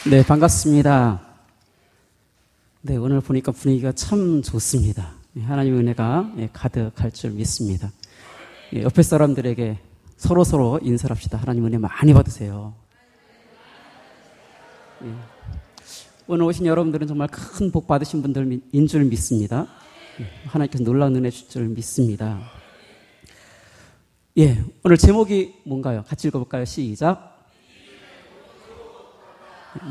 네, 반갑습니다. 네, 오늘 보니까 분위기가 참 좋습니다. 하나님의 은혜가 가득할 줄 믿습니다. 옆에 사람들에게 서로 인사를 합시다. 하나님 은혜 많이 받으세요. 오늘 오신 여러분들은 정말 큰 복 받으신 분들인 줄 믿습니다. 하나님께서 놀라운 은혜 주실 줄 믿습니다. 오늘 제목이 뭔가요? 같이 읽어볼까요? 시작.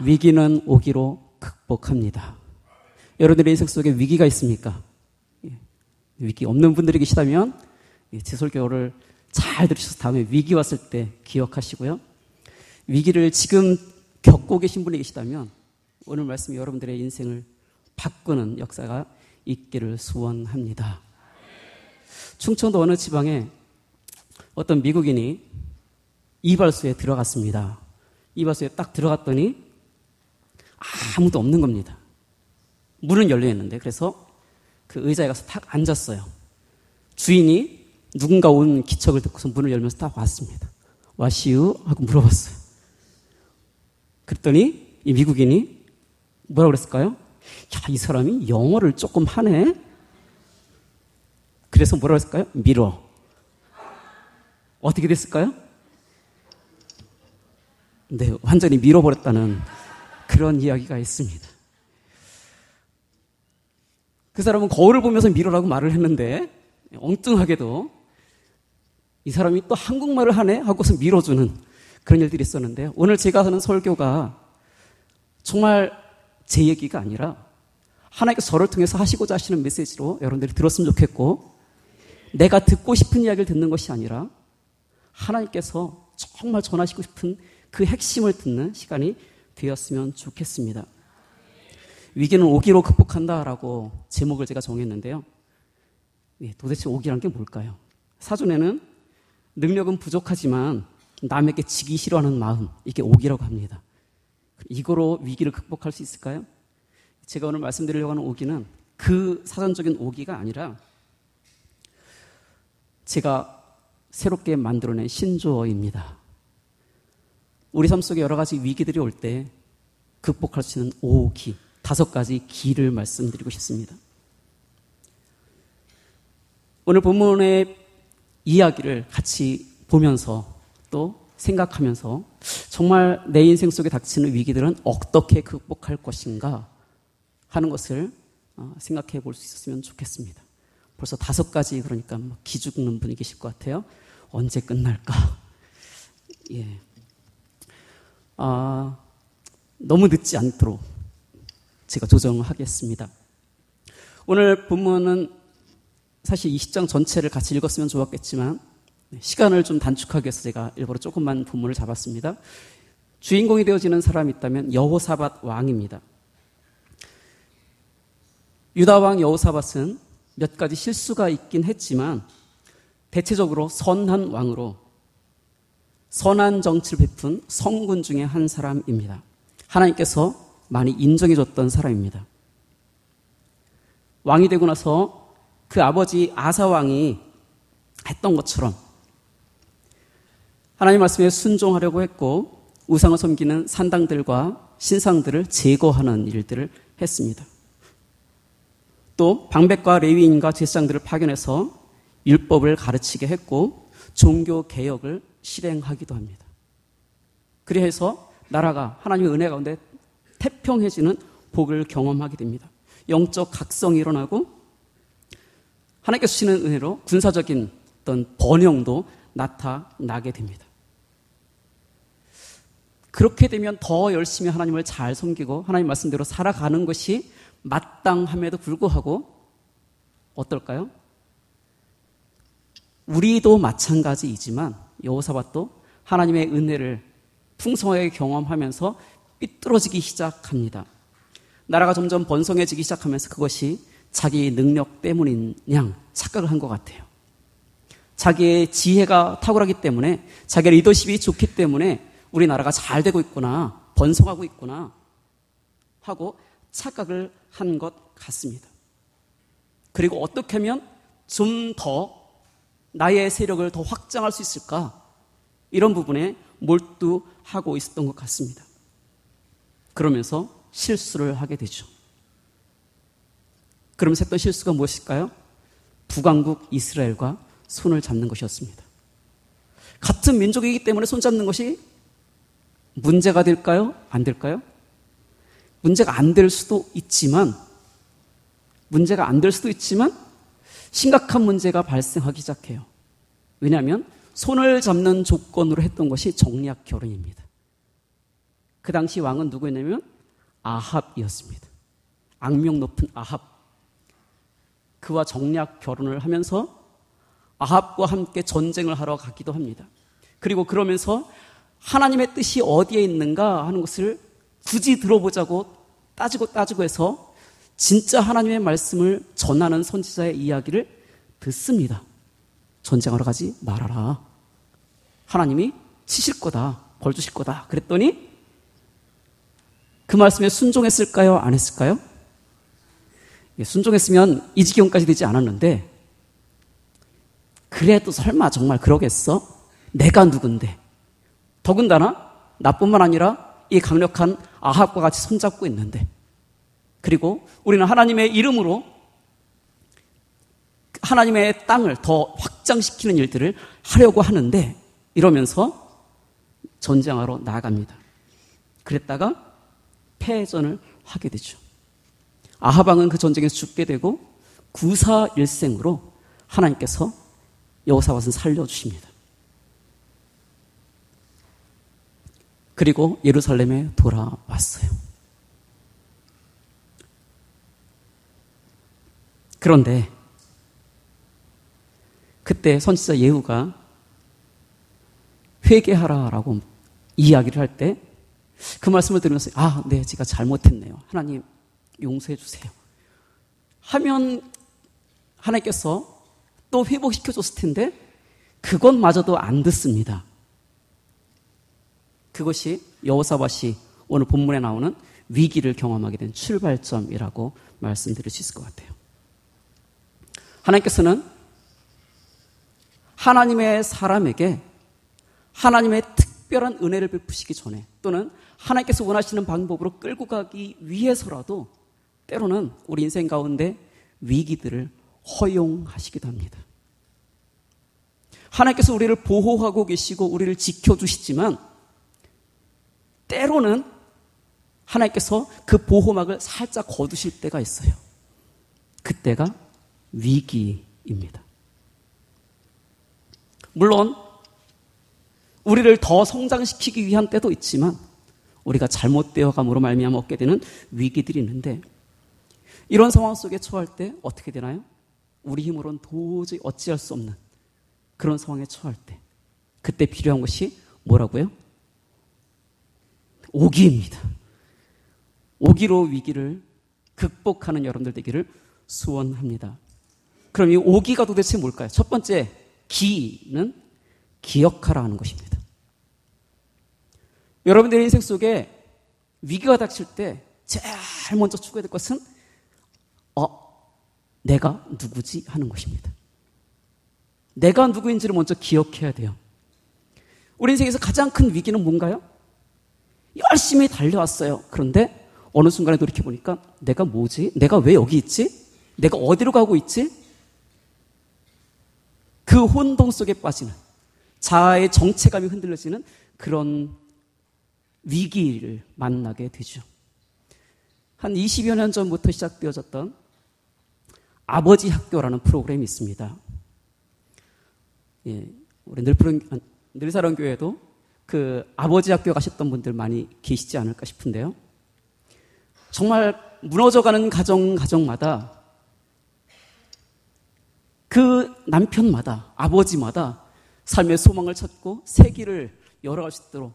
위기는 오기로 극복합니다. 여러분들의 인생 속에 위기가 있습니까? 위기 없는 분들이 계시다면 제 설교를 잘 들으셔서 다음에 위기 왔을 때 기억하시고요. 위기를 지금 겪고 계신 분이 계시다면 오늘 말씀이 여러분들의 인생을 바꾸는 역사가 있기를 소원합니다. 충청도 어느 지방에 어떤 미국인이 이발소에 들어갔습니다. 이발소에 딱 들어갔더니 아무도 없는 겁니다. 문은 열려 있는데 그래서 그 의자에 가서 탁 앉았어요. 주인이 누군가 온 기척을 듣고서 문을 열면서 딱 왔습니다. 와시유? 하고 물어봤어요. 그랬더니 이 미국인이 뭐라고 그랬을까요? 야, 이 사람이 영어를 조금 하네? 그래서 뭐라고 했을까요? 미러. 어떻게 됐을까요? 네, 완전히 밀어버렸다는 그런 이야기가 있습니다. 그 사람은 거울을 보면서 밀어라고 말을 했는데 엉뚱하게도 이 사람이 또 한국말을 하네 하고서 밀어주는 그런 일들이 있었는데요. 오늘 제가 하는 설교가 정말 제 얘기가 아니라 하나님께서 저를 통해서 하시고자 하시는 메시지로 여러분들이 들었으면 좋겠고, 내가 듣고 싶은 이야기를 듣는 것이 아니라 하나님께서 정말 전하시고 싶은 그 핵심을 듣는 시간이 되었으면 좋겠습니다. 위기는 오기로 극복한다라고 제목을 제가 정했는데요. 도대체 오기란 게 뭘까요? 사전에는 능력은 부족하지만 남에게 지기 싫어하는 마음, 이게 오기라고 합니다. 이거로 위기를 극복할 수 있을까요? 제가 오늘 말씀드리려고 하는 오기는 그 사전적인 오기가 아니라 제가 새롭게 만들어낸 신조어입니다. 우리 삶 속에 여러 가지 위기들이 올 때 극복할 수 있는 오기, 5가지 기를 말씀드리고 싶습니다. 오늘 본문의 이야기를 같이 보면서 또 생각하면서 정말 내 인생 속에 닥치는 위기들은 어떻게 극복할 것인가 하는 것을 생각해 볼 수 있었으면 좋겠습니다. 벌써 5가지, 그러니까 기죽는 분이 계실 것 같아요. 언제 끝날까? 너무 늦지 않도록 제가 조정하겠습니다. 오늘 본문은 사실 20장 전체를 같이 읽었으면 좋았겠지만 시간을 좀 단축하기 위해서 제가 일부러 조금만 본문을 잡았습니다. 주인공이 되어지는 사람이 있다면 여호사밧 왕입니다. 유다 왕 여호사밧은 몇 가지 실수가 있긴 했지만 대체적으로 선한 왕으로 선한 정치를 베푼 성군 중에 한 사람입니다. 하나님께서 많이 인정해줬던 사람입니다. 왕이 되고 나서 그 아버지 아사 왕이 했던 것처럼 하나님 말씀에 순종하려고 했고 우상을 섬기는 산당들과 신상들을 제거하는 일들을 했습니다. 또 방백과 레위인과 제사장들을 파견해서 율법을 가르치게 했고 종교 개혁을 실행하기도 합니다. 그래서 나라가 하나님의 은혜 가운데 태평해지는 복을 경험하게 됩니다. 영적 각성이 일어나고 하나님께서 주시는 은혜로 군사적인 어떤 번영도 나타나게 됩니다. 그렇게 되면 더 열심히 하나님을 잘 섬기고 하나님 말씀대로 살아가는 것이 마땅함에도 불구하고 어떨까요? 우리도 마찬가지이지만 여호사밧도 하나님의 은혜를 풍성하게 경험하면서 삐뚤어지기 시작합니다. 나라가 점점 번성해지기 시작하면서 그것이 자기의 능력 때문인 양 착각을 한 것 같아요. 자기의 지혜가 탁월하기 때문에, 자기의 리더십이 좋기 때문에 우리나라가 잘 되고 있구나, 번성하고 있구나 하고 착각을 한 것 같습니다. 그리고 어떻게 하면 좀 더 나의 세력을 더 확장할 수 있을까? 이런 부분에 몰두하고 있었던 것 같습니다. 그러면서 실수를 하게 되죠. 그러면서 했던 실수가 무엇일까요? 북왕국 이스라엘과 손을 잡는 것이었습니다. 같은 민족이기 때문에 손잡는 것이 문제가 될까요? 안 될까요? 문제가 안 될 수도 있지만 심각한 문제가 발생하기 시작해요. 왜냐하면 손을 잡는 조건으로 했던 것이 정략 결혼입니다. 그 당시 왕은 누구였냐면 아합이었습니다. 악명 높은 아합. 그와 정략 결혼을 하면서 아합과 함께 전쟁을 하러 가기도 합니다. 그리고 그러면서 하나님의 뜻이 어디에 있는가 하는 것을 굳이 들어보자고 따지고 해서 진짜 하나님의 말씀을 전하는 선지자의 이야기를 듣습니다. 전쟁하러 가지 말아라. 하나님이 치실 거다. 벌 주실 거다. 그랬더니 그 말씀에 순종했을까요? 안 했을까요? 순종했으면 이 지경까지 되지 않았는데 그래도 설마 정말 그러겠어? 내가 누군데? 더군다나 나뿐만 아니라 이 강력한 아합과 같이 손잡고 있는데 그리고 우리는 하나님의 이름으로 하나님의 땅을 더 확장시키는 일들을 하려고 하는데 이러면서 전쟁하러 나아갑니다. 그랬다가 패전을 하게 되죠. 아합 왕은 그 전쟁에서 죽게 되고 구사일생으로 하나님께서 여호사밧을 살려주십니다. 그리고 예루살렘에 돌아왔어요. 그런데 그때 선지자 예후가 회개하라라고 이야기를 할 때 그 말씀을 들으면서 네, 제가 잘못했네요. 하나님 용서해 주세요. 하면 하나님께서 또 회복시켜줬을 텐데 그것마저도 안 듣습니다. 그것이 여호사밧이 오늘 본문에 나오는 위기를 경험하게 된 출발점이라고 말씀드릴 수 있을 것 같아요. 하나님께서는 하나님의 사람에게 하나님의 특별한 은혜를 베푸시기 전에 또는 하나님께서 원하시는 방법으로 끌고 가기 위해서라도 때로는 우리 인생 가운데 위기들을 허용하시기도 합니다. 하나님께서 우리를 보호하고 계시고 우리를 지켜주시지만 때로는 하나님께서 그 보호막을 살짝 거두실 때가 있어요. 그때가 위기입니다. 물론 우리를 더 성장시키기 위한 때도 있지만 우리가 잘못되어감으로 말미암아 얻게 되는 위기들이 있는데 이런 상황 속에 처할 때 어떻게 되나요? 우리 힘으로는 도저히 어찌할 수 없는 그런 상황에 처할 때 그때 필요한 것이 뭐라고요? 오기입니다. 오기로 위기를 극복하는 여러분들 되기를 소원합니다. 그럼 이 오기가 도대체 뭘까요? 첫 번째 기는 기억하라 하는 것입니다. 여러분들의 인생 속에 위기가 닥칠 때 제일 먼저 추구해야 될 것은 내가 누구지 하는 것입니다. 내가 누구인지를 먼저 기억해야 돼요. 우리 인생에서 가장 큰 위기는 뭔가요? 열심히 달려왔어요. 그런데 어느 순간에 돌이켜보니까 내가 뭐지? 내가 왜 여기 있지? 내가 어디로 가고 있지? 그 혼동 속에 빠지는 자아의 정체감이 흔들려지는 그런 위기를 만나게 되죠. 한 20여 년 전부터 시작되어졌던 아버지 학교라는 프로그램이 있습니다. 우리 늘사랑 교회도 그 아버지 학교 가셨던 분들 많이 계시지 않을까 싶은데요. 정말 무너져가는 가정마다 그 남편마다 아버지마다 삶의 소망을 찾고 새 길을 열어갈 수 있도록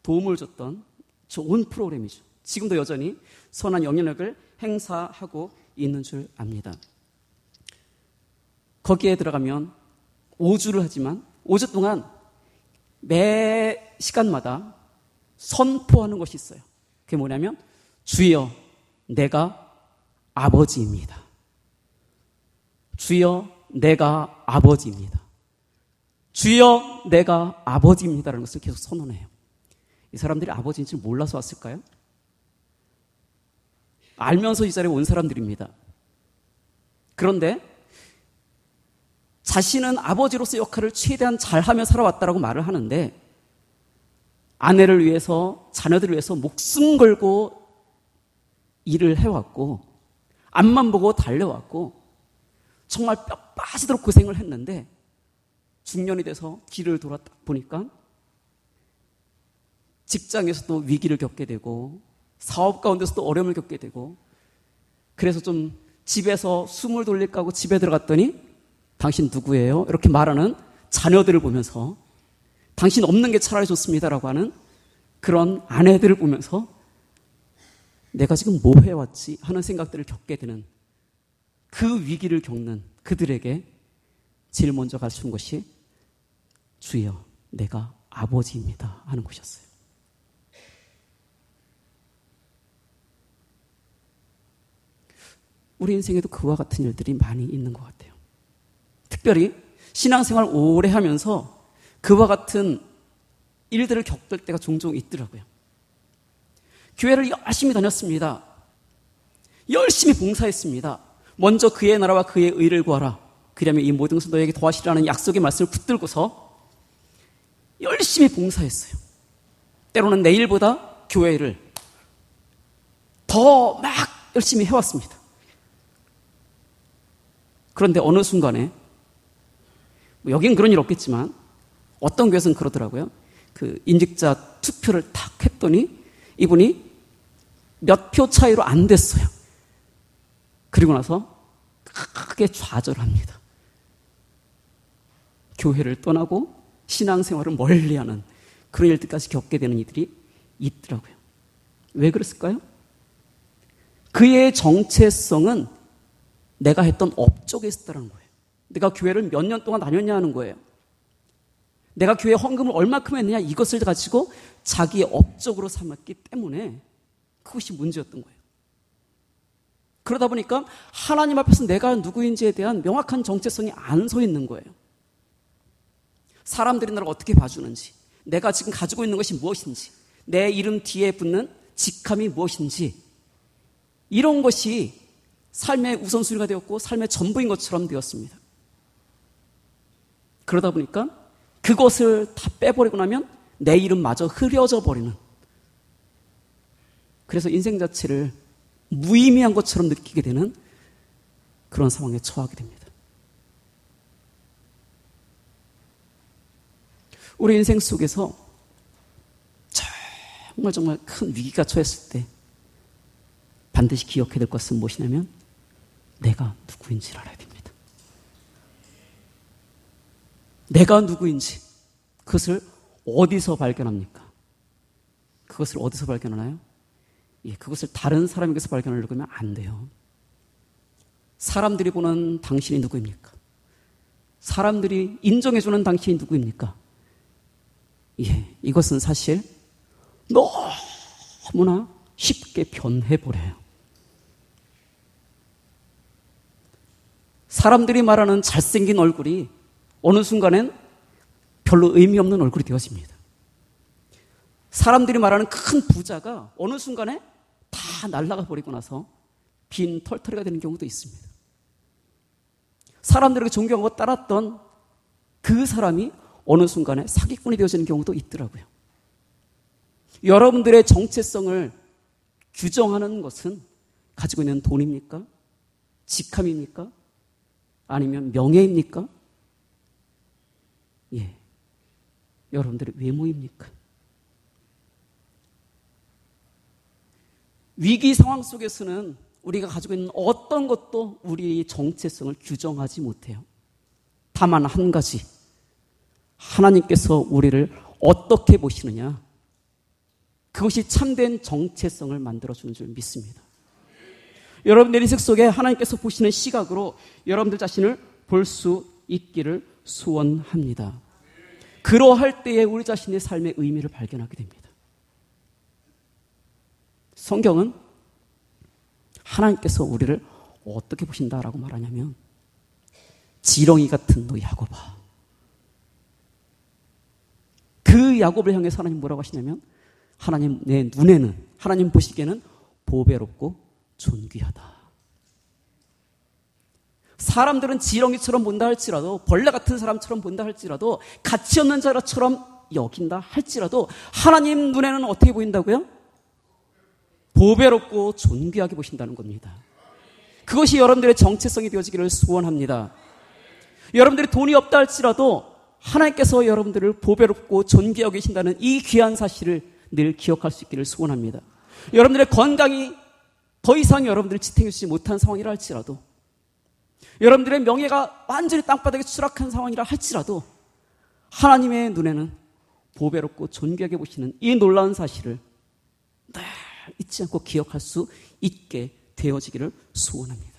도움을 줬던 좋은 프로그램이죠. 지금도 여전히 선한 영향력을 행사하고 있는 줄 압니다. 거기에 들어가면 5주를 하지만 5주 동안 매 시간마다 선포하는 것이 있어요. 그게 뭐냐면 주여 내가 아버지입니다. 주여 내가 아버지입니다. 주여 내가 아버지입니다라는 것을 계속 선언해요. 이 사람들이 아버지인지 몰라서 왔을까요? 알면서 이 자리에 온 사람들입니다. 그런데 자신은 아버지로서 역할을 최대한 잘하며 살아왔다라고 말을 하는데 아내를 위해서, 자녀들을 위해서 목숨 걸고 일을 해왔고 앞만 보고 달려왔고 정말 뼈 빠지도록 고생을 했는데 중년이 돼서 뒤를 돌아 보니까 직장에서도 위기를 겪게 되고 사업 가운데서도 어려움을 겪게 되고 그래서 좀 집에서 숨을 돌릴까 하고 집에 들어갔더니 당신 누구예요? 이렇게 말하는 자녀들을 보면서 당신 없는 게 차라리 좋습니다라고 하는 그런 아내들을 보면서 내가 지금 뭐 해왔지 하는 생각들을 겪게 되는 그 위기를 겪는 그들에게 제일 먼저 가르치는 것이 주여 내가 아버지입니다 하는 것이었어요. 우리 인생에도 그와 같은 일들이 많이 있는 것 같아요. 특별히 신앙생활 오래 하면서 그와 같은 일들을 겪을 때가 종종 있더라고요. 교회를 열심히 다녔습니다. 열심히 봉사했습니다. 먼저 그의 나라와 그의 의를 구하라. 그러면 이 모든 것을 너에게 도와주리라는 약속의 말씀을 붙들고서 열심히 봉사했어요. 때로는 내일보다 교회를 더 막 열심히 해왔습니다. 그런데 어느 순간에 여긴 그런 일 없겠지만 어떤 교회에서는 그러더라고요. 그 임직자 투표를 탁 했더니 이분이 몇 표 차이로 안 됐어요. 그리고 나서 크게 좌절합니다. 교회를 떠나고 신앙생활을 멀리하는 그런 일들까지 겪게 되는 이들이 있더라고요. 왜 그랬을까요? 그의 정체성은 내가 했던 업적에 있었다는 거예요. 내가 교회를 몇 년 동안 다녔냐 하는 거예요. 내가 교회 헌금을 얼마큼 했느냐 이것을 가지고 자기의 업적으로 삼았기 때문에 그것이 문제였던 거예요. 그러다 보니까 하나님 앞에서 내가 누구인지에 대한 명확한 정체성이 안 서 있는 거예요. 사람들이 나를 어떻게 봐주는지, 내가 지금 가지고 있는 것이 무엇인지, 내 이름 뒤에 붙는 직함이 무엇인지 이런 것이 삶의 우선순위가 되었고 삶의 전부인 것처럼 되었습니다. 그러다 보니까 그것을 다 빼버리고 나면 내 이름마저 흐려져 버리는, 그래서 인생 자체를 무의미한 것처럼 느끼게 되는 그런 상황에 처하게 됩니다. 우리 인생 속에서 정말 큰 위기가 처했을 때 반드시 기억해야 될 것은 무엇이냐면 내가 누구인지를 알아야 됩니다. 내가 누구인지 그것을 어디서 발견합니까? 그것을 어디서 발견하나요? 그것을 다른 사람에게서 발견하려고 하면 안 돼요. 사람들이 보는 당신이 누구입니까? 사람들이 인정해주는 당신이 누구입니까? 이것은 사실 너무나 쉽게 변해버려요. 사람들이 말하는 잘생긴 얼굴이 어느 순간엔 별로 의미 없는 얼굴이 되어집니다. 사람들이 말하는 큰 부자가 어느 순간에 다 날아가 버리고 나서 빈 털터리가 되는 경우도 있습니다. 사람들에게 존경하고 따랐던 그 사람이 어느 순간에 사기꾼이 되어지는 경우도 있더라고요. 여러분들의 정체성을 규정하는 것은 가지고 있는 돈입니까? 직함입니까? 아니면 명예입니까? 여러분들의 외모입니까? 위기 상황 속에서는 우리가 가지고 있는 어떤 것도 우리의 정체성을 규정하지 못해요. 다만 한 가지, 하나님께서 우리를 어떻게 보시느냐, 그것이 참된 정체성을 만들어주는 줄 믿습니다. 여러분들 인생 속에 하나님께서 보시는 시각으로 여러분들 자신을 볼 수 있기를 소원합니다. 그러할 때에 우리 자신의 삶의 의미를 발견하게 됩니다. 성경은 하나님께서 우리를 어떻게 보신다라고 말하냐면 지렁이 같은 너 야곱아. 그 야곱을 향해서 하나님 뭐라고 하시냐면 하나님 내 눈에는, 하나님 보시기에는 보배롭고 존귀하다. 사람들은 지렁이처럼 본다 할지라도, 벌레 같은 사람처럼 본다 할지라도, 가치 없는 자처럼 여긴다 할지라도 하나님 눈에는 어떻게 보인다고요? 보배롭고 존귀하게 보신다는 겁니다. 그것이 여러분들의 정체성이 되어지기를 소원합니다. 여러분들이 돈이 없다 할지라도 하나님께서 여러분들을 보배롭고 존귀하게 계신다는 이 귀한 사실을 늘 기억할 수 있기를 소원합니다. 여러분들의 건강이 더 이상 여러분들을 지탱해 주지 못한 상황이라 할지라도, 여러분들의 명예가 완전히 땅바닥에 추락한 상황이라 할지라도 하나님의 눈에는 보배롭고 존귀하게 보시는 이 놀라운 사실을 늘 잊지 않고 기억할 수 있게 되어지기를 소원합니다.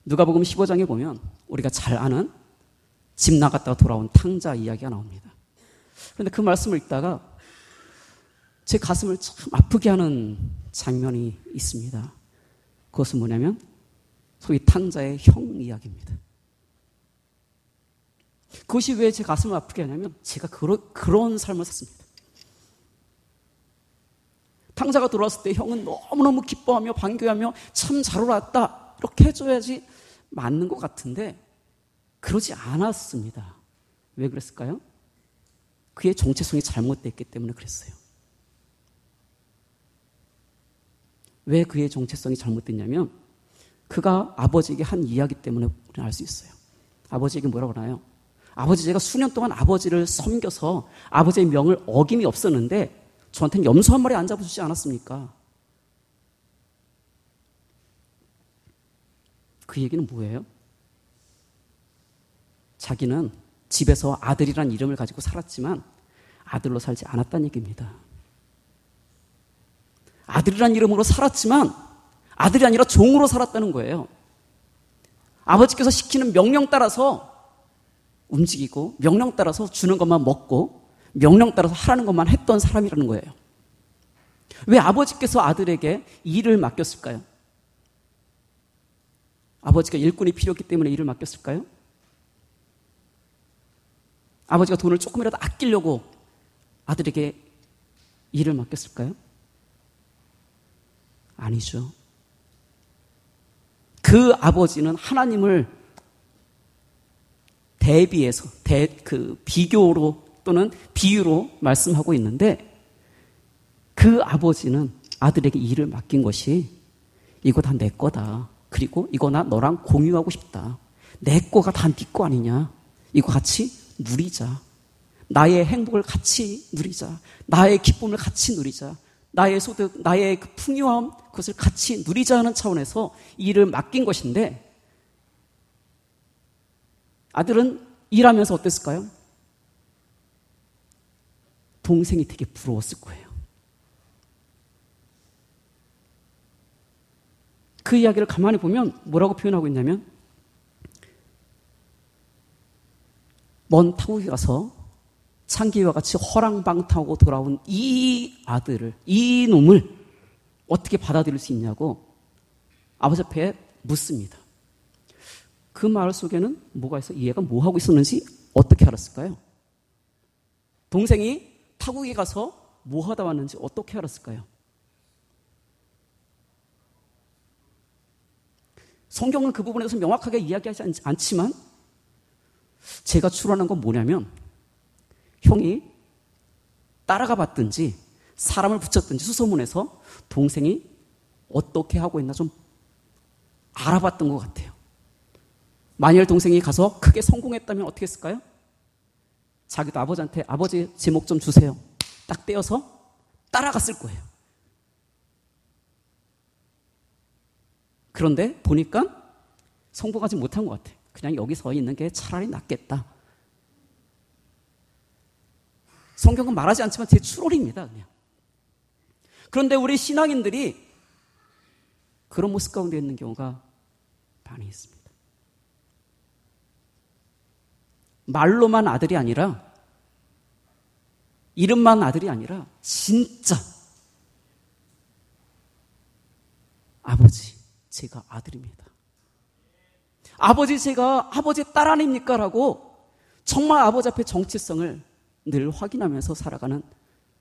누가복음 15장에 보면 우리가 잘 아는 집 나갔다가 돌아온 탕자 이야기가 나옵니다. 그런데 그 말씀을 읽다가 제 가슴을 참 아프게 하는 장면이 있습니다. 그것은 뭐냐면 소위 탕자의 형 이야기입니다. 그것이 왜 제 가슴을 아프게 하냐면 제가 그런 삶을 샀습니다. 탕자가 돌아왔을 때 형은 너무너무 기뻐하며 반겨하며 참 잘 올라왔다 이렇게 해줘야지 맞는 것 같은데 그러지 않았습니다. 왜 그랬을까요? 그의 정체성이 잘못됐기 때문에 그랬어요. 왜 그의 정체성이 잘못됐냐면 그가 아버지에게 한 이야기 때문에 우리는 알 수 있어요. 아버지에게 뭐라고 하나요? 아버지, 제가 수년 동안 아버지를 섬겨서 아버지의 명을 어김이 없었는데 저한테는 염소 한 마리 안 잡아주지 않았습니까? 그 얘기는 뭐예요? 자기는 집에서 아들이란 이름을 가지고 살았지만 아들로 살지 않았다는 얘기입니다. 아들이란 이름으로 살았지만 아들이 아니라 종으로 살았다는 거예요. 아버지께서 시키는 명령 따라서 움직이고 명령 따라서 주는 것만 먹고 명령 따라서 하라는 것만 했던 사람이라는 거예요. 왜 아버지께서 아들에게 일을 맡겼을까요? 아버지가 일꾼이 필요했기 때문에 일을 맡겼을까요? 아버지가 돈을 조금이라도 아끼려고 아들에게 일을 맡겼을까요? 아니죠. 그 아버지는 하나님을 대비해서 비교로 또는 비유로 말씀하고 있는데 그 아버지는 아들에게 일을 맡긴 것이 이거 다 내 거다. 그리고 이거 나 너랑 공유하고 싶다. 내 거가 다 네 거 아니냐. 이거 같이 누리자. 나의 행복을 같이 누리자. 나의 기쁨을 같이 누리자. 나의 소득, 나의 그 풍요함, 그것을 같이 누리자는 차원에서 일을 맡긴 것인데 아들은 일하면서 어땠을까요? 동생이 되게 부러웠을 거예요. 그 이야기를 가만히 보면 뭐라고 표현하고 있냐면 먼 타국에 가서 창기와 같이 허랑방탕하고 돌아온 이 아들을, 이 놈을 어떻게 받아들일 수 있냐고 아버지 앞에 묻습니다. 그 말 속에는 뭐가 있어? 얘가 뭐 하고 있었는지 어떻게 알았을까요? 동생이 타국에 가서 뭐 하다 왔는지 어떻게 알았을까요? 성경은 그 부분에 대해서 명확하게 이야기하지 않지만 제가 추론한 건 뭐냐면 형이 따라가 봤든지 사람을 붙였든지 수소문해서 동생이 어떻게 하고 있나 좀 알아봤던 것 같아요. 만일 동생이 가서 크게 성공했다면 어떻게 했을까요? 자기도 아버지한테 아버지 제목 좀 주세요. 딱 떼어서 따라갔을 거예요. 그런데 보니까 성공하지 못한 것 같아요. 그냥 여기 서 있는 게 차라리 낫겠다. 성경은 말하지 않지만 제 추론입니다. 그냥. 그런데 우리 신앙인들이 그런 모습 가운데 있는 경우가 많이 있습니다. 말로만 아들이 아니라 이름만 아들이 아니라 진짜 아버지 제가 아들입니다. 아버지 제가 아버지 딸 아닙니까? 라고 정말 아버지 앞에 정체성을 늘 확인하면서 살아가는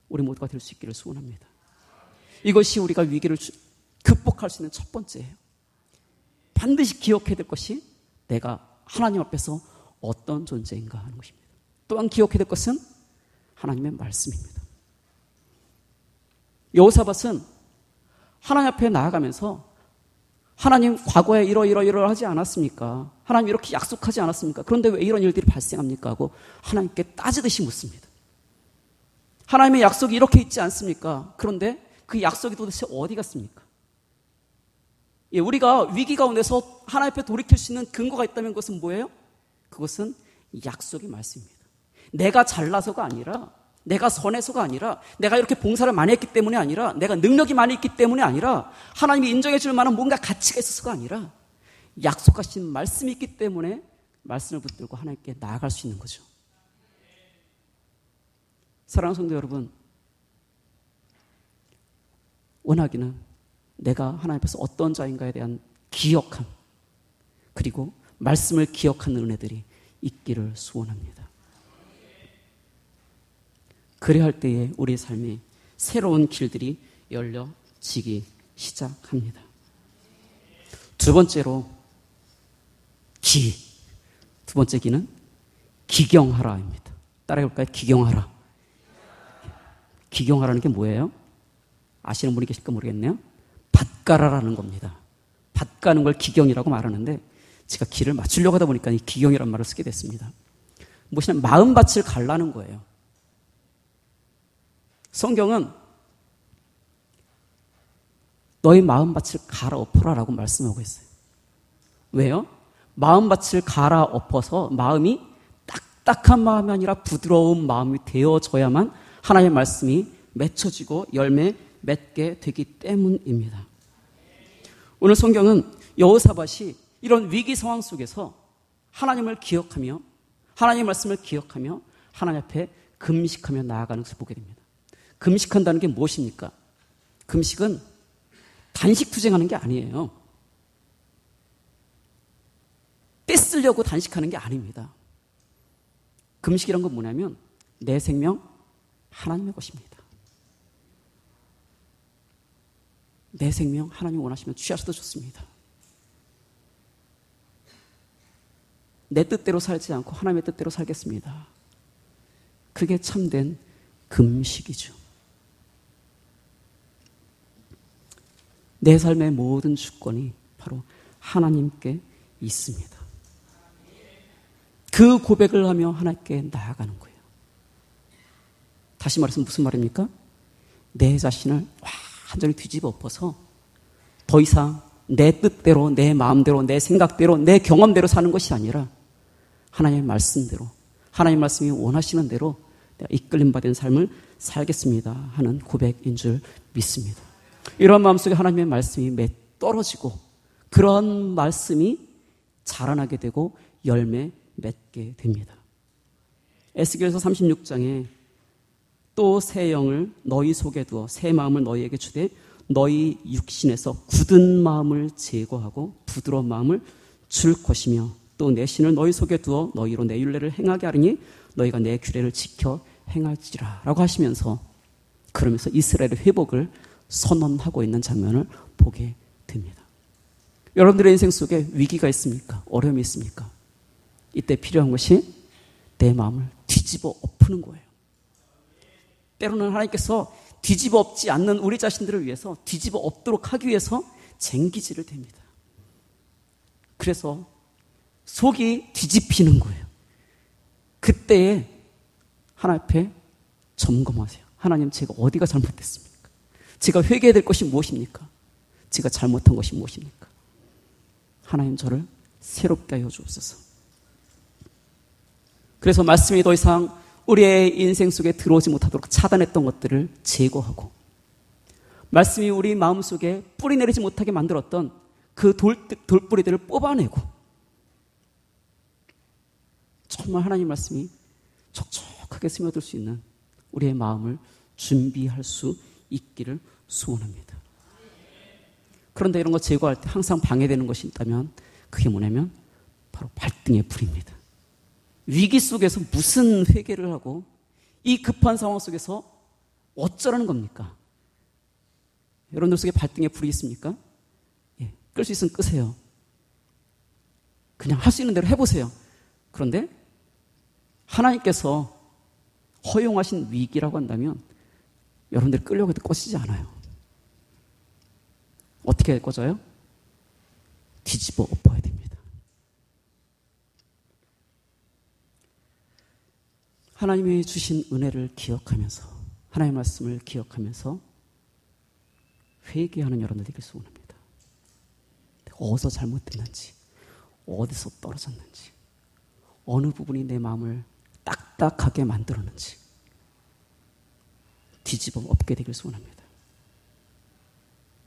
우리 모두가 될 수 있기를 소원합니다. 이것이 우리가 위기를 극복할 수 있는 첫 번째예요. 반드시 기억해야 될 것이 내가 하나님 앞에서 어떤 존재인가 하는 것입니다. 또한 기억해야 될 것은 하나님의 말씀입니다. 여호사밧은 하나님 앞에 나아가면서 하나님 과거에 이러하지 않았습니까? 하나님 이렇게 약속하지 않았습니까? 그런데 왜 이런 일들이 발생합니까? 하고 하나님께 따지듯이 묻습니다. 하나님의 약속이 이렇게 있지 않습니까? 그런데 그 약속이 도대체 어디 갔습니까? 예, 우리가 위기 가운데서 하나님 앞에 돌이킬 수 있는 근거가 있다면 그것은 뭐예요? 그것은 약속의 말씀입니다. 내가 잘나서가 아니라, 내가 선해서가 아니라, 내가 이렇게 봉사를 많이 했기 때문이 아니라, 내가 능력이 많이 있기 때문이 아니라, 하나님이 인정해 줄 만한 뭔가 가치가 있어서가 아니라, 약속하신 말씀이 있기 때문에 말씀을 붙들고 하나님께 나아갈 수 있는 거죠. 사랑하는 성도 여러분, 원하기는 내가 하나님 앞에서 어떤 자인가에 대한 기억함, 그리고 말씀을 기억하는 은혜들이 있기를 소원합니다. 그래야 할 때에 우리의 삶에 새로운 길들이 열려지기 시작합니다. 두 번째로 두 번째 기는 기경하라입니다. 따라해볼까요? 기경하라. 기경하라는 게 뭐예요? 아시는 분이 계실까 모르겠네요. 밭가라라는 겁니다. 밭가는 걸 기경이라고 말하는데 제가 기를 맞추려고 하다 보니까 이 기경이라는 말을 쓰게 됐습니다. 무엇이냐, 마음밭을 갈라는 거예요. 성경은 너희 마음밭을 갈아엎어라라고 말씀하고 있어요. 왜요? 마음밭을 갈아엎어서 마음이 딱딱한 마음이 아니라 부드러운 마음이 되어져야만 하나님의 말씀이 맺혀지고 열매 맺게 되기 때문입니다. 오늘 성경은 여호사밧이 이런 위기 상황 속에서 하나님을 기억하며 하나님의 말씀을 기억하며 하나님 앞에 금식하며 나아가는 것을 보게 됩니다. 금식한다는 게 무엇입니까? 금식은 단식 투쟁하는 게 아니에요. 떼쓰려고 단식하는 게 아닙니다. 금식이란 건 뭐냐면 내 생명 하나님의 것입니다. 내 생명 하나님 원하시면 취하셔도 좋습니다. 내 뜻대로 살지 않고 하나님의 뜻대로 살겠습니다. 그게 참된 금식이죠. 내 삶의 모든 주권이 바로 하나님께 있습니다. 그 고백을 하며 하나님께 나아가는 거예요. 다시 말해서 무슨 말입니까? 내 자신을 완전히 뒤집어 엎어서 더 이상 내 뜻대로, 내 마음대로, 내 생각대로, 내 경험대로 사는 것이 아니라 하나님의 말씀대로, 하나님의 말씀이 원하시는 대로 내가 이끌림 받은 삶을 살겠습니다 하는 고백인 줄 믿습니다. 이런 마음속에 하나님의 말씀이 떨어지고 그런 말씀이 자라나게 되고 열매 맺게 됩니다. 에스겔서 36장에 또 새 영을 너희 속에 두어 새 마음을 너희에게 주되 너희 육신에서 굳은 마음을 제거하고 부드러운 마음을 줄 것이며 또 내 신을 너희 속에 두어 너희로 내 율례를 행하게 하리니 너희가 내 규례를 지켜 행할지라 라고 하시면서 그러면서 이스라엘의 회복을 선언하고 있는 장면을 보게 됩니다. 여러분들의 인생 속에 위기가 있습니까? 어려움이 있습니까? 이때 필요한 것이 내 마음을 뒤집어 엎는 거예요. 때로는 하나님께서 뒤집어 엎지 않는 우리 자신들을 위해서 뒤집어 엎도록 하기 위해서 쟁기질을 댑니다. 그래서 속이 뒤집히는 거예요. 그때에 하나님 앞에 점검하세요. 하나님, 제가 어디가 잘못됐습니까? 제가 회개해야 될 것이 무엇입니까? 제가 잘못한 것이 무엇입니까? 하나님, 저를 새롭게 하여 주옵소서. 그래서 말씀이 더 이상 우리의 인생 속에 들어오지 못하도록 차단했던 것들을 제거하고 말씀이 우리 마음속에 뿌리 내리지 못하게 만들었던 그 돌뿌리들을 뽑아내고 정말 하나님 말씀이 촉촉하게 스며들 수 있는 우리의 마음을 준비할 수 있기를 소원합니다. 그런데 이런 거 제거할 때 항상 방해되는 것이 있다면 그게 뭐냐면 바로 발등의 불입니다. 위기 속에서 무슨 회개를 하고 이 급한 상황 속에서 어쩌라는 겁니까? 여러분들 속에 발등에 불이 있습니까? 예, 끌 수 있으면 끄세요. 그냥 할 수 있는 대로 해보세요. 그런데 하나님께서 허용하신 위기라고 한다면 여러분들이 끌려고 해도 꺼지지 않아요. 어떻게 꺼져요? 뒤집어 엎어야 됩니다. 하나님이 주신 은혜를 기억하면서, 하나님의 말씀을 기억하면서 회개하는 여러분들 되길 소원합니다. 어디서 잘못됐는지, 어디서 떨어졌는지, 어느 부분이 내 마음을 딱딱하게 만들었는지 뒤집어 엎게 되길 소원합니다.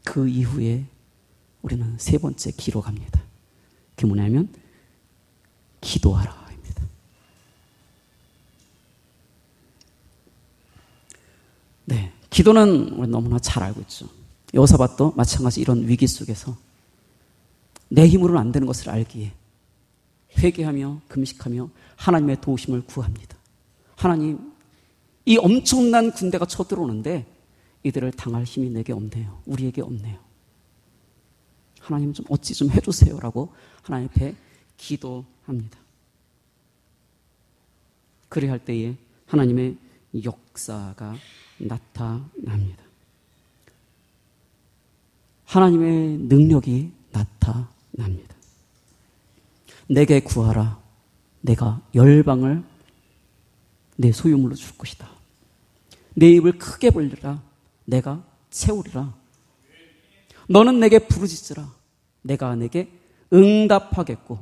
그 이후에 우리는 세 번째 기로 갑니다. 그게 뭐냐면 기도하라입니다. 네, 기도는 우리 너무나 잘 알고 있죠. 여호사밧도 마찬가지 이런 위기 속에서 내 힘으로는 안 되는 것을 알기에 회개하며 금식하며 하나님의 도우심을 구합니다. 하나님, 이 엄청난 군대가 쳐들어오는데 이들을 당할 힘이 내게 없네요. 우리에게 없네요. 하나님 좀 어찌 좀 해주세요 라고 하나님 앞에 기도합니다. 그래야 할 때에 하나님의 역사가 나타납니다. 하나님의 능력이 나타납니다. 내게 구하라. 내가 열방을 내 소유물로 줄 것이다. 내 입을 크게 벌리라. 내가 채우리라. 너는 내게 부르짖으라. 내가 내게 응답하겠고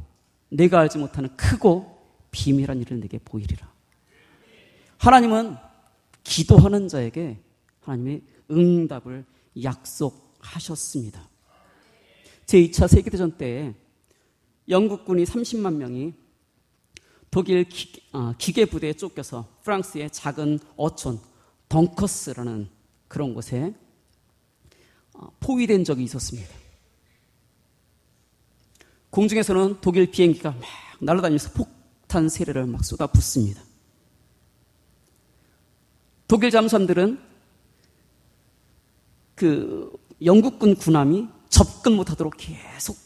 내가 알지 못하는 크고 비밀한 일을 내게 보이리라. 하나님은 기도하는 자에게 하나님의 응답을 약속하셨습니다. 제2차 세계대전 때에 영국군이 30만 명이 독일 기계부대에 쫓겨서 프랑스의 작은 어촌 덩커스라는 그런 곳에 포위된 적이 있었습니다. 공중에서는 독일 비행기가 막 날아다니면서 폭탄 세례를 막 쏟아붓습니다. 독일 잠수함들은 그 영국군 군함이 접근 못하도록 계속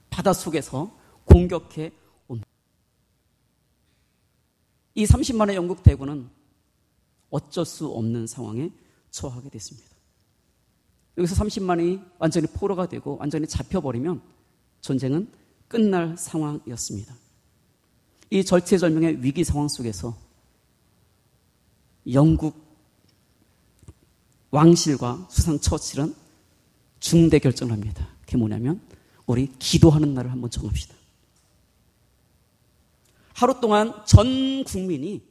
바닷속에서 공격해 옵니다. 이 30만의 영국 대군은 어쩔 수 없는 상황에 처하게 됐습니다. 여기서 30만이 완전히 포로가 되고 완전히 잡혀버리면 전쟁은 끝날 상황이었습니다. 이 절체절명의 위기 상황 속에서 영국 왕실과 수상 처칠은 중대 결정을 합니다. 그게 뭐냐면 우리 기도하는 날을 한번 정합시다. 하루 동안 전 국민이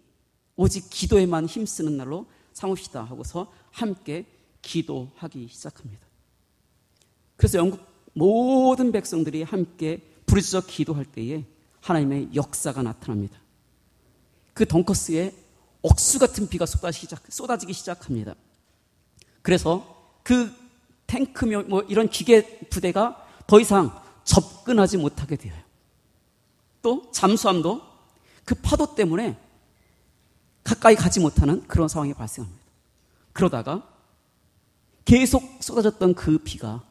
오직 기도에만 힘쓰는 날로 삼읍시다 하고서 함께 기도하기 시작합니다. 그래서 영국 모든 백성들이 함께 부르짖어 기도할 때에 하나님의 역사가 나타납니다. 그 덩커스에 억수 같은 비가 쏟아지기 시작합니다. 그래서 그 탱크며 이런 기계 부대가 더 이상 접근하지 못하게 되어요. 또 잠수함도 그 파도 때문에 가까이 가지 못하는 그런 상황이 발생합니다. 그러다가 계속 쏟아졌던 그 비가,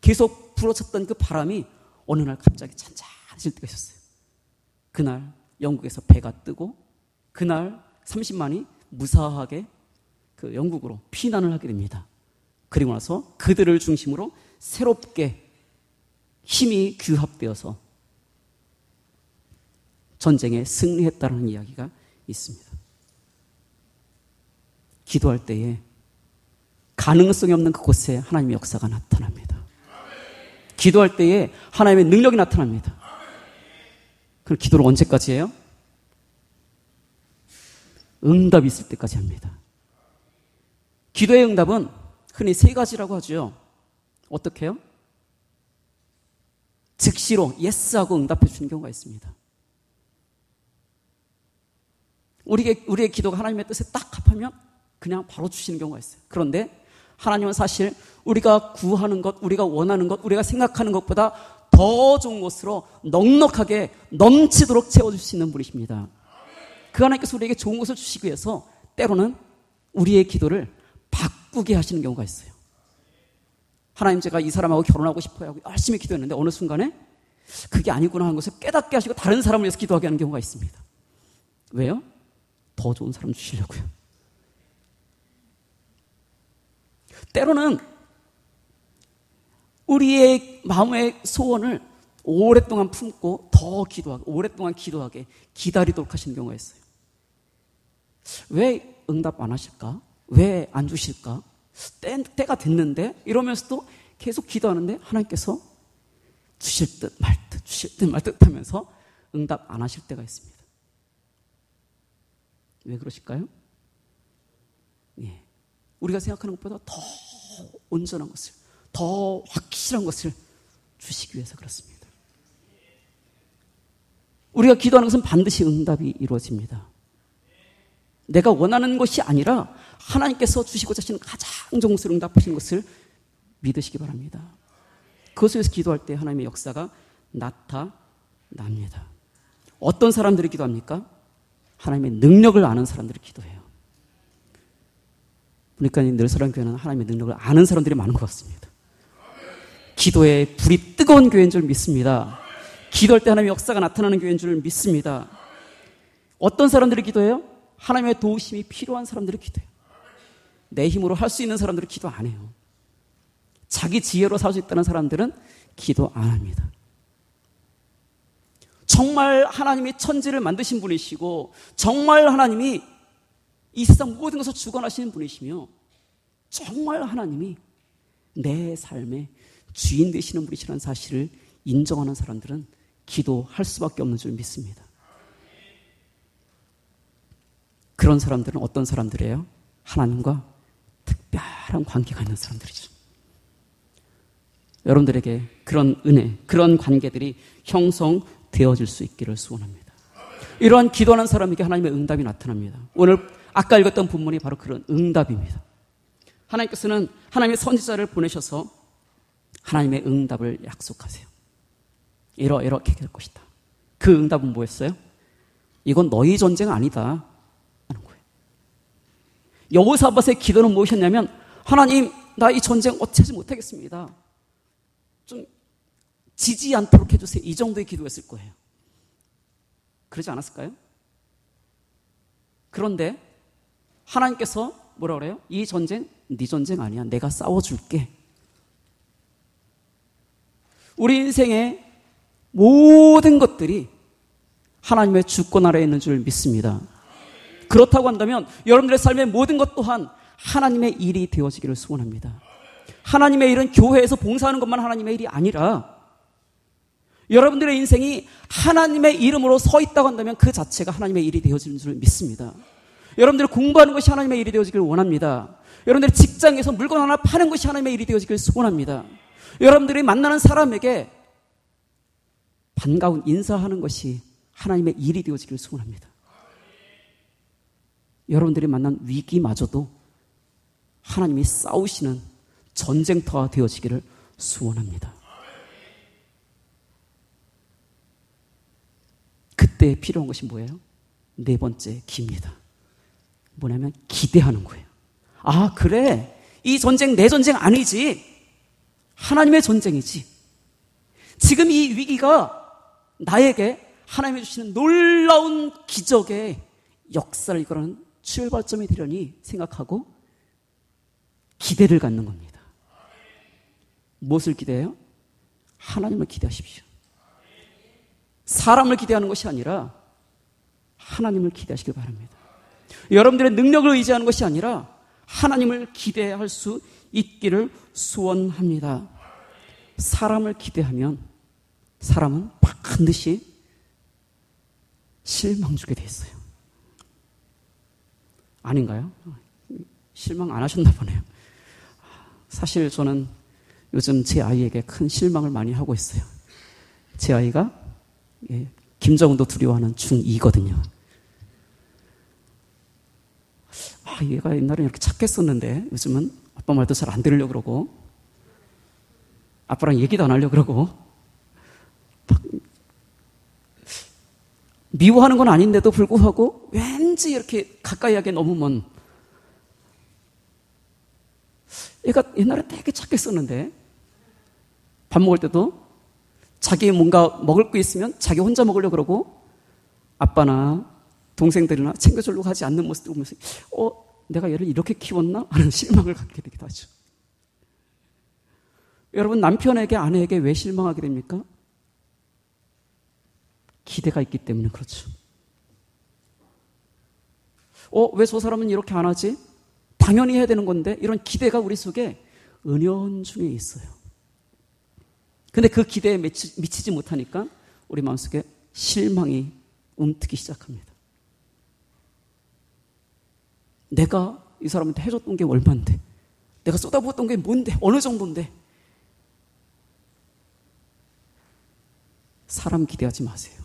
계속 불어쳤던 그 바람이 어느 날 갑자기 잔잔해질 때가 있었어요. 그날 영국에서 배가 뜨고 그날 30만이 무사하게 그 영국으로 피난을 하게 됩니다. 그리고 나서 그들을 중심으로 새롭게 힘이 규합되어서 전쟁에 승리했다는 이야기가 있습니다. 기도할 때에 가능성이 없는 그곳에 하나님의 역사가 나타납니다. 기도할 때에 하나님의 능력이 나타납니다. 그럼 기도를 언제까지 해요? 응답이 있을 때까지 합니다. 기도의 응답은 흔히 세 가지라고 하죠. 어떻게 해요? 즉시로 예스하고 응답해 주는 경우가 있습니다. 우리의 기도가 하나님의 뜻에 딱 합하면 그냥 바로 주시는 경우가 있어요. 그런데 하나님은 사실 우리가 구하는 것, 우리가 원하는 것, 우리가 생각하는 것보다 더 좋은 것으로 넉넉하게 넘치도록 채워줄 수 있는 분이십니다. 그 하나님께서 우리에게 좋은 것을 주시기 위해서 때로는 우리의 기도를 바꾸게 하시는 경우가 있어요. 하나님, 제가 이 사람하고 결혼하고 싶어요 하고 열심히 기도했는데 어느 순간에 그게 아니구나 하는 것을 깨닫게 하시고 다른 사람을 위해서 기도하게 하는 경우가 있습니다. 왜요? 더 좋은 사람 주시려고요. 때로는 우리의 마음의 소원을 오랫동안 품고 더 기도하게, 오랫동안 기도하게 기다리도록 하시는 경우가 있어요. 왜 응답 안 하실까? 왜 안 주실까? 때가 됐는데 이러면서도 계속 기도하는데 하나님께서 주실 듯 말 듯, 주실 듯 말 듯 하면서 응답 안 하실 때가 있습니다. 왜 그러실까요? 예. 우리가 생각하는 것보다 더 온전한 것을, 더 확실한 것을 주시기 위해서 그렇습니다. 우리가 기도하는 것은 반드시 응답이 이루어집니다. 내가 원하는 것이 아니라 하나님께서 주시고자 하시는 가장 좋은 것을 응답하시는 것을 믿으시기 바랍니다. 그것을 위해서 기도할 때 하나님의 역사가 나타납니다. 어떤 사람들이 기도합니까? 하나님의 능력을 아는 사람들이 기도해요. 그러니까 늘사랑교회는 하나님의 능력을 아는 사람들이 많은 것 같습니다. 기도에 불이 뜨거운 교회인 줄 믿습니다. 기도할 때 하나님의 역사가 나타나는 교회인 줄 믿습니다. 어떤 사람들이 기도해요? 하나님의 도우심이 필요한 사람들이 기도해요. 내 힘으로 할 수 있는 사람들은 기도 안 해요. 자기 지혜로 살 수 있다는 사람들은 기도 안 합니다. 정말 하나님이 천지를 만드신 분이시고 정말 하나님이 이 세상 모든 것을 주관하시는 분이시며 정말 하나님이 내 삶의 주인 되시는 분이시라는 사실을 인정하는 사람들은 기도할 수밖에 없는 줄 믿습니다. 그런 사람들은 어떤 사람들이에요? 하나님과 특별한 관계가 있는 사람들이죠. 여러분들에게 그런 은혜, 그런 관계들이 형성되어질 수 있기를 소원합니다. 이러한 기도하는 사람에게 하나님의 응답이 나타납니다. 오늘 아까 읽었던 본문이 바로 그런 응답입니다. 하나님께서는 하나님의 선지자를 보내셔서 하나님의 응답을 약속하세요. 이렇게 될 것이다. 그 응답은 뭐였어요? 이건 너희 전쟁 아니다 하는 거예요. 여호사밧의 기도는 무엇이었냐면, 하나님, 나 이 전쟁 어찌하지 못하겠습니다. 좀 지지 않도록 해주세요. 이 정도의 기도였을 거예요. 그러지 않았을까요? 그런데 하나님께서 뭐라 그래요? 이 전쟁 네 전쟁 아니야. 내가 싸워줄게. 우리 인생의 모든 것들이 하나님의 주권 아래에 있는 줄 믿습니다. 그렇다고 한다면 여러분들의 삶의 모든 것 또한 하나님의 일이 되어지기를 소원합니다. 하나님의 일은 교회에서 봉사하는 것만 하나님의 일이 아니라 여러분들의 인생이 하나님의 이름으로 서 있다고 한다면 그 자체가 하나님의 일이 되어지는 줄 믿습니다. 여러분들이 공부하는 것이 하나님의 일이 되어지길 원합니다. 여러분들이 직장에서 물건 하나 파는 것이 하나님의 일이 되어지길 소원합니다. 여러분들이 만나는 사람에게 반가운 인사하는 것이 하나님의 일이 되어지길 소원합니다. 여러분들이 만난 위기마저도 하나님이 싸우시는 전쟁터가 되어지기를 소원합니다. 그때 필요한 것이 뭐예요? 네 번째 기입니다. 뭐냐면 기대하는 거예요. 아, 그래. 이 전쟁 내 전쟁 아니지. 하나님의 전쟁이지. 지금 이 위기가 나에게 하나님이 주시는 놀라운 기적의 역사를 이끌어가는 출발점이 되려니 생각하고 기대를 갖는 겁니다. 무엇을 기대해요? 하나님을 기대하십시오. 사람을 기대하는 것이 아니라 하나님을 기대하시길 바랍니다. 여러분들의 능력을 의지하는 것이 아니라 하나님을 기대할 수 있기를 소원합니다. 사람을 기대하면 사람은 반드시 실망 주게 돼 있어요. 아닌가요? 실망 안 하셨나 보네요. 사실 저는 요즘 제 아이에게 큰 실망을 많이 하고 있어요. 제 아이가 김정은도 두려워하는 중2거든요. 얘가 옛날에 이렇게 착했었는데 요즘은 아빠 말도 잘 안 들으려고 그러고 아빠랑 얘기도 안 하려고 그러고 미워하는 건 아닌데도 불구하고 왠지 이렇게 가까이 하기에 너무 먼 얘가 옛날에 되게 착했었는데 밥 먹을 때도 자기 뭔가 먹을 거 있으면 자기 혼자 먹으려고 그러고 아빠나 동생들이나 챙겨주려고 하지 않는 모습을 보면서 내가 얘를 이렇게 키웠나? 하는 실망을 갖게 되기도 하죠. 여러분, 남편에게 아내에게 왜 실망하게 됩니까? 기대가 있기 때문에 그렇죠. 왜 저 사람은 이렇게 안 하지? 당연히 해야 되는 건데 이런 기대가 우리 속에 은연중에 있어요. 근데 그 기대에 미치지 못하니까 우리 마음속에 실망이 움트기 시작합니다. 내가 이 사람한테 해줬던 게 얼만데, 내가 쏟아부었던 게 뭔데, 어느 정도인데. 사람 기대하지 마세요.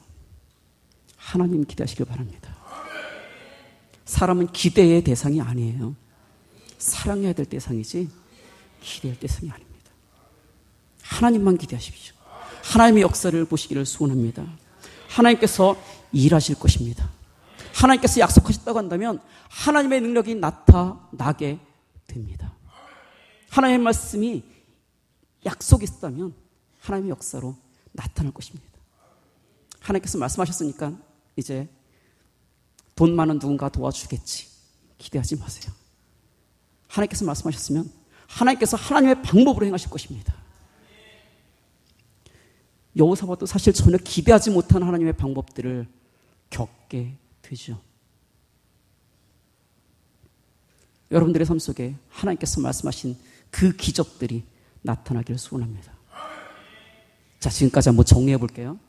하나님 기대하시길 바랍니다. 사람은 기대의 대상이 아니에요. 사랑해야 될 대상이지 기대할 대상이 아닙니다. 하나님만 기대하십시오. 하나님의 역사를 보시기를 소원합니다. 하나님께서 일하실 것입니다. 하나님께서 약속하셨다고 한다면 하나님의 능력이 나타나게 됩니다. 하나님의 말씀이 약속이 있었다면 하나님의 역사로 나타날 것입니다. 하나님께서 말씀하셨으니까 이제 돈 많은 누군가 도와주겠지 기대하지 마세요. 하나님께서 말씀하셨으면 하나님께서 하나님의 방법으로 행하실 것입니다. 여호사밧도 사실 전혀 기대하지 못한 하나님의 방법들을 겪게 되죠. 여러분들의 삶 속에 하나님께서 말씀하신 그 기적들이 나타나기를 소원합니다. 자, 지금까지 한번 정리해 볼게요.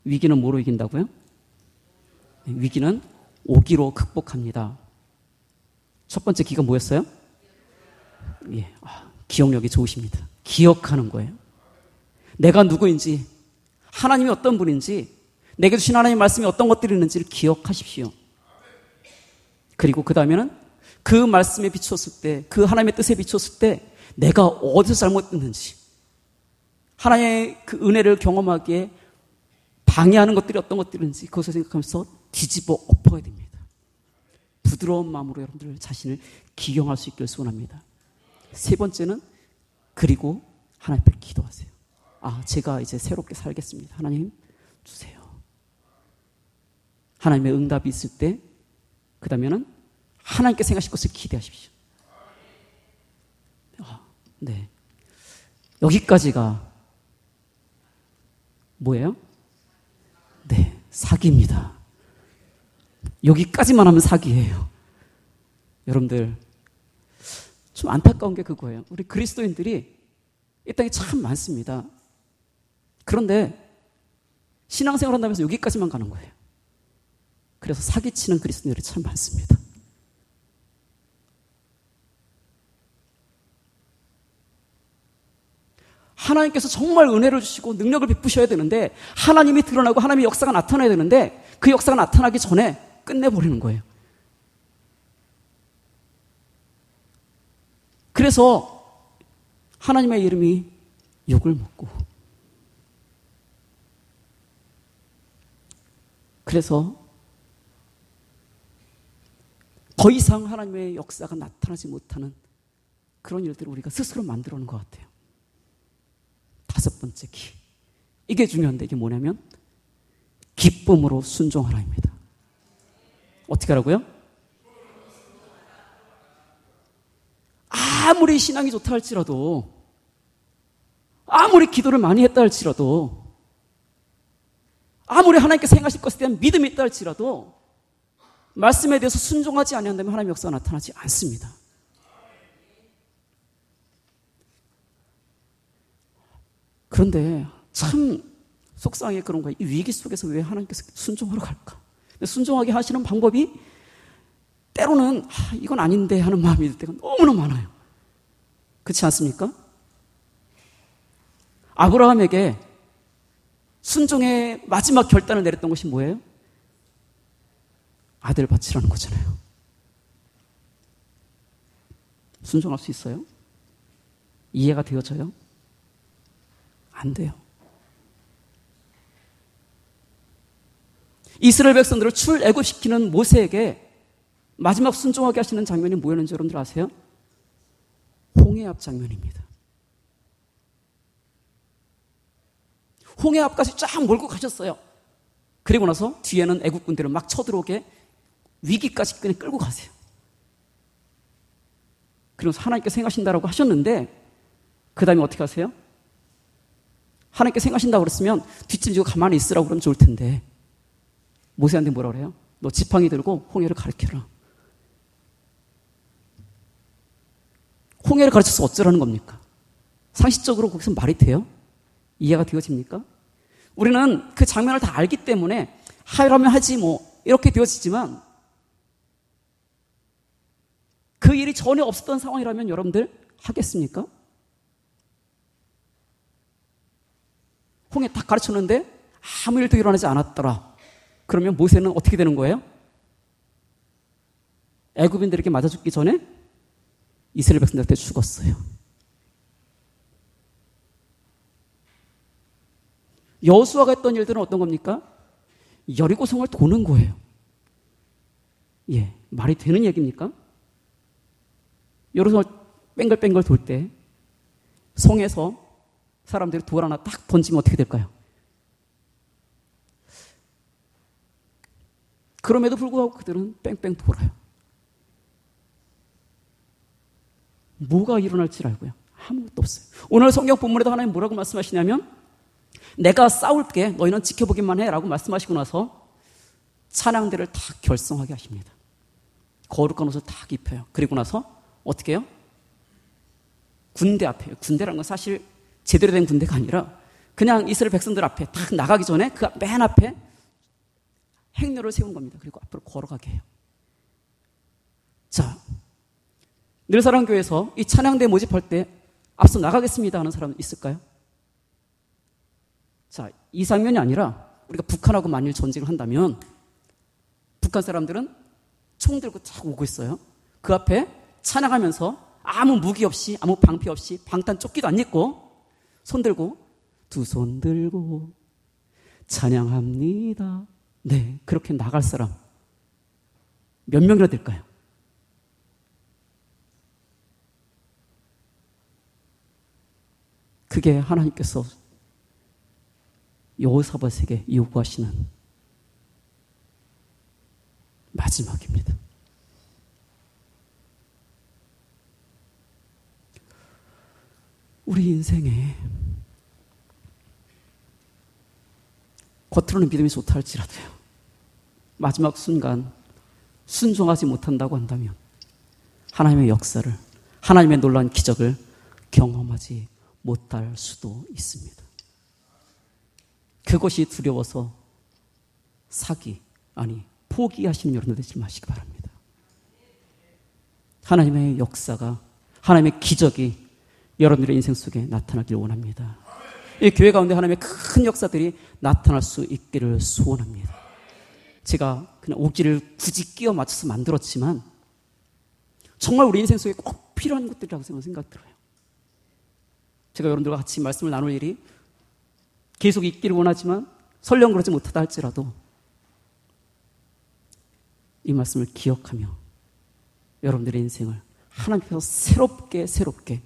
위기는 뭐로 이긴다고요? 위기는 오기로 극복합니다. 첫 번째 기가 뭐였어요? 기억력이 좋으십니다. 기억하는 거예요. 내가 누구인지, 하나님이 어떤 분인지, 내게 주신 하나님의 말씀이 어떤 것들이 있는지를 기억하십시오. 그리고 그 다음에는 그 말씀에 비추었을 때, 그 하나님의 뜻에 비추었을 때 내가 어디서 잘못했는지, 하나님의 그 은혜를 경험하기에 방해하는 것들이 어떤 것들인지 그것을 생각하면서 뒤집어 엎어야 됩니다. 부드러운 마음으로 여러분들 자신을 기경할 수 있기를 소원합니다. 세 번째는 그리고 하나님 앞에 기도하세요. 제가 이제 새롭게 살겠습니다. 하나님 주세요. 하나님의 응답이 있을 때 그 다음에는 하나님께 생각하실 것을 기대하십시오. 네. 여기까지가 뭐예요? 네, 사기입니다. 여기까지만 하면 사기예요. 여러분들 좀 안타까운 게 그거예요. 우리 그리스도인들이 이 땅에 참 많습니다. 그런데 신앙생활 한다면서 여기까지만 가는 거예요. 그래서 사기치는 그리스도인들이 참 많습니다. 하나님께서 정말 은혜를 주시고 능력을 베푸셔야 되는데 하나님이 드러나고 하나님의 역사가 나타나야 되는데 그 역사가 나타나기 전에 끝내버리는 거예요. 그래서 하나님의 이름이 욕을 먹고 그래서 더 이상 하나님의 역사가 나타나지 못하는 그런 일들을 우리가 스스로 만들어 놓은 것 같아요. 다섯 번째 기. 이게 중요한데 이게 뭐냐면 기쁨으로 순종하라입니다. 어떻게 하라고요? 아무리 신앙이 좋다 할지라도 아무리 기도를 많이 했다 할지라도 아무리 하나님께서 행하실 것에 대한 믿음이 있다 할지라도 말씀에 대해서 순종하지 아니한다면 하나님의 역사가 나타나지 않습니다. 그런데 참 속상해 그런 거예요. 이 위기 속에서 왜 하나님께서 순종하러 갈까? 근데 순종하게 하시는 방법이 때로는 이건 아닌데 하는 마음이 들 때가 너무나 많아요. 그렇지 않습니까? 아브라함에게 순종의 마지막 결단을 내렸던 것이 뭐예요? 아들 바치라는 거잖아요. 순종할 수 있어요? 이해가 되어져요? 안 돼요. 이스라엘 백성들을 출애굽시키는 모세에게 마지막 순종하게 하시는 장면이 뭐였는지 여러분들 아세요? 홍해 홍해압 장면입니다. 홍해압까지 쫙 몰고 가셨어요. 그리고 나서 뒤에는 애국 군대를 막 쳐들어오게 위기까지 그냥 끌고 가세요. 그러면서 하나님께 생각하신다라고 하셨는데 그 다음에 어떻게 하세요? 하나님께 생각하신다고 그랬으면 뒷짐지고 가만히 있으라고 그러면 좋을 텐데 모세한테 뭐라 그래요? 너 지팡이 들고 홍해를 가르쳐라. 홍해를 가르쳐서 어쩌라는 겁니까? 상식적으로 거기서 말이 돼요? 이해가 되어집니까? 우리는 그 장면을 다 알기 때문에 하라면 하지 뭐 이렇게 되어지지만 그 일이 전혀 없었던 상황이라면 여러분들 하겠습니까? 홍해 딱 가르쳤는데 아무 일도 일어나지 않았더라. 그러면 모세는 어떻게 되는 거예요? 애굽인들에게 맞아 죽기 전에 이스라엘 백성들한테 죽었어요. 여호수아가 했던 일들은 어떤 겁니까? 여리고성을 도는 거예요. 예, 말이 되는 얘기입니까? 여리고성을 뺑글뺑글 돌 때 성에서 사람들이 돌 하나 딱 던지면 어떻게 될까요? 그럼에도 불구하고 그들은 뺑뺑 돌아요. 뭐가 일어날지 알고요? 아무것도 없어요. 오늘 성경 본문에도 하나님 뭐라고 말씀하시냐면 내가 싸울게 너희는 지켜보기만 해 라고 말씀하시고 나서 찬양대를 다 결성하게 하십니다. 거룩한 옷을 다 입혀요. 그리고 나서 어떻게 해요? 군대 앞에, 군대라는 건 사실 제대로 된 군대가 아니라 그냥 이스라엘 백성들 앞에 딱 나가기 전에 그 맨 앞에 행렬을 세운 겁니다. 그리고 앞으로 걸어가게 해요. 자, 늘사랑교회에서 이 찬양대 모집할 때 앞서 나가겠습니다 하는 사람 있을까요? 자, 이 장면이 아니라 우리가 북한하고 만일 전쟁을 한다면 북한 사람들은 총 들고 쫙 오고 있어요. 그 앞에 찬양하면서 아무 무기 없이 아무 방패 없이 방탄 조끼도 안 입고 손 들고 두 손 들고 찬양합니다. 네, 그렇게 나갈 사람 몇 명이나 될까요? 그게 하나님께서 여호사밧에게 요구하시는 마지막입니다. 우리 인생에 겉으로는 믿음이 좋다 할지라도요, 마지막 순간 순종하지 못한다고 한다면 하나님의 역사를, 하나님의 놀라운 기적을 경험하지 못할 수도 있습니다. 그것이 두려워서 포기하시는 여러분들 되지 마시기 바랍니다. 하나님의 역사가, 하나님의 기적이 여러분들의 인생 속에 나타나길 원합니다. 이 교회 가운데 하나님의 큰 역사들이 나타날 수 있기를 소원합니다. 제가 그냥 오기를 굳이 끼워 맞춰서 만들었지만 정말 우리 인생 속에 꼭 필요한 것들이라고 생각 들어요. 제가 여러분들과 같이 말씀을 나눌 일이 계속 있기를 원하지만 설령 그러지 못하다 할지라도 이 말씀을 기억하며 여러분들의 인생을 하나님께서 새롭게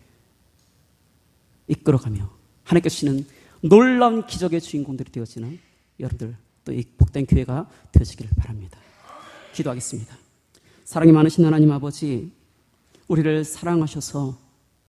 이끌어가며 하나님께서 주시는 놀라운 기적의 주인공들이 되어지는 여러분들, 또 이 복된 교회가 되어지기를 바랍니다. 기도하겠습니다. 사랑이 많으신 하나님 아버지, 우리를 사랑하셔서